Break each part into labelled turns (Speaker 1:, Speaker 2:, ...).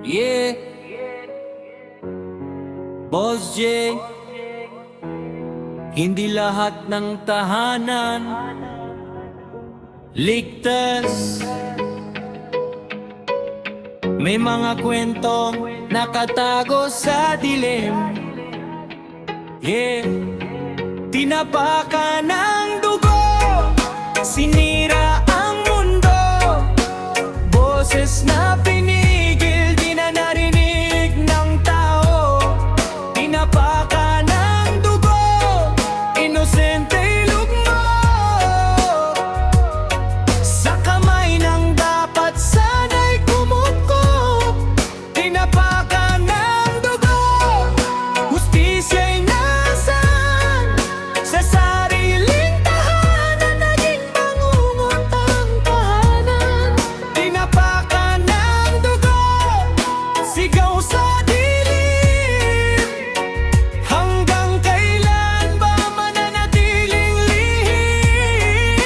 Speaker 1: Yeah, Boss J. Hindi lahat ng tahanan ligtas. May mga kwentong nakatago sa dilim. Yeah, tinapakan ng dugo, sinira ang mundo. Boses na pinigil, di na narinig ng tao. Tinapakan ng dugo, inosente lugno. Sa kamay ng dapat sana'y kumukup. Tinapakan ng dugo, hustisya'y nasaan. Sa sariling tahanan, naging bangungot ang tahanan. Tinapakan ng dugo, sigaw sa dilim. Hanggang kailan ba mananatiling lihim?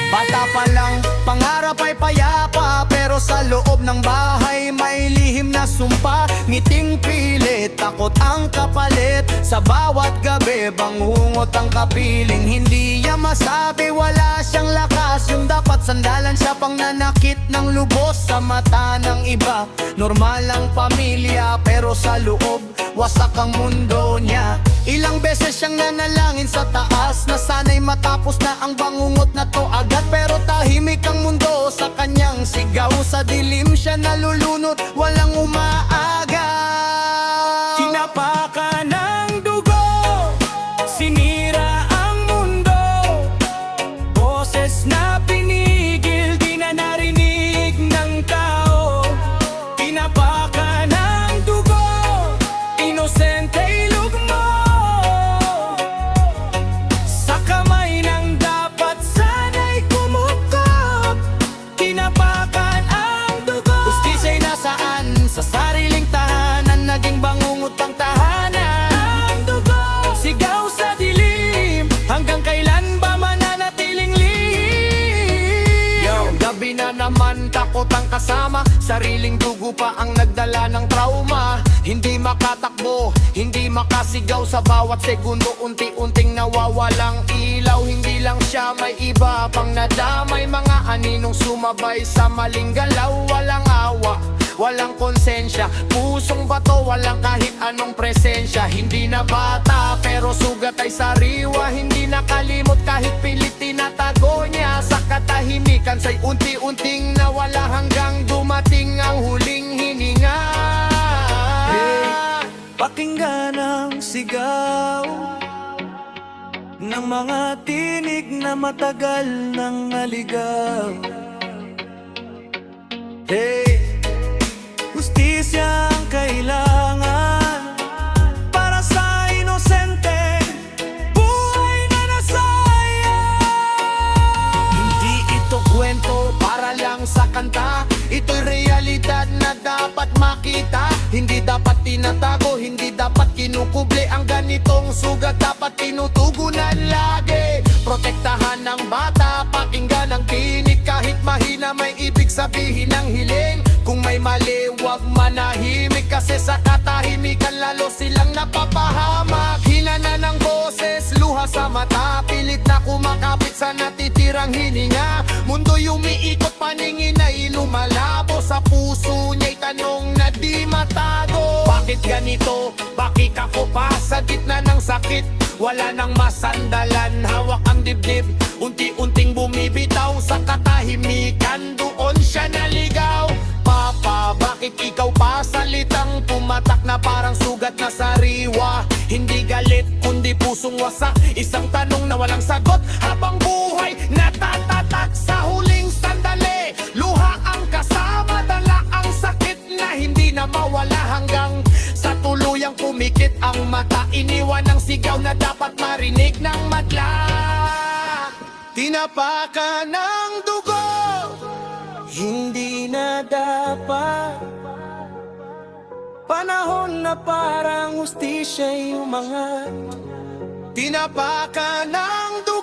Speaker 2: Bata pa lang, pangarap ay payapa, pero sa loob ng bahay may lihim na sumpa. Ngiting pilit, takot ang kapalit. Sa bawat gabi, bangungot ang kapiling. Hindi niya masabi, wala siyang lakas. Yung dapat sandalan siya pang nanakit ng lubos. Sa mata ng iba, normal ang pamilya, pero sa loob, wasak ang mundo niya. Ilang beses siyang nanalangin sa taas, na sana'y matapos na ang bangungot na to agad. Pero tahimik ang mundo sa kanyang sigaw. Sa dilim siya nalulunod, walang umaaga.
Speaker 1: Tinapakan ng dugo, sinira ang mundo. Boses na pinigil, di na narinig ng tao. Tinapakan ng dugo, inosenteng lugmo. Sa kamay ng dapat sana'y kumukup. Tinapakan ang dugo,
Speaker 2: Hustisya'y nasaan? Sa sariling tahanan, naging bangungot ang tahanan.
Speaker 1: ang dugo, sigaw sa dilim. Hanggang kailan ba mananatiling lihim?
Speaker 2: Yo, gabi na naman, takot ang kasama. Sariling dugo pa ang nagdala ng trauma. Hindi makatakbo, hindi makasigaw. Sa bawat segundo, unti-unting nawawalang ilaw. Hindi lang siya, may iba pang nadamay. Mga aninong sumabay sa maling galaw. Walang awa, walang konsensya, pusong bato, walang kahit anong presensya. Hindi na bata, pero sugat ay sariwa. Hindi nakalimot kahit pilit tinatago niya. Sa katahimikan sa'y unti-unting nawala, hanggang dumating ang huling hininga.
Speaker 1: Pakinggan ang sigaw ng mga tinig na matagal nang naligaw. Hey, hustisya ang kailangan para sa inosente, buhay na nasayang.
Speaker 2: Hindi ito kwento para lang sa kanta. Ito'y realidad na dapat makita. Hindi dapat tinatago, hindi dapat kinukubli. Ang ganitong sugat dapat tinutugunan lagi. Protektahan ng bata, pakinggan ang tinig. Kahit mahina, may ibig sabihin ng hiling. Kung may mali, wag manahimik, kasi sa katahimikan lalo silang napapahamak. Hina na ng boses, luha sa mata, pilit na kumakapit sa natitirang hininga. Mundo'y umiikot, paningin ay lumalabo. Sa puso niya'y tanong na di matago. Bakit ganito? Bakit ako pa sa gitna ng sakit? Wala nang masandalan, hawak ang dibdib. Unti-unting bumibitaw sa katahimikan, doon siya naligaw. Papa, bakit ikaw pa salitang tumatak na parang sugat na sariwa? Hindi galit, kundi pusong wasak. Isang tanong na walang sagot, habang buhay natatatak sa huling sandali. Luha ang kasama, dala ang sakit na hindi na mawala, hanggang sa tuluyang pumikit ang mata. Iniwan ang sigaw na dapat marinig ng madla. Tinapakan ng dugo,
Speaker 1: Hindi na dapat. Panahon na parang hustisya'y umangat.
Speaker 2: tinapakan ng dugo.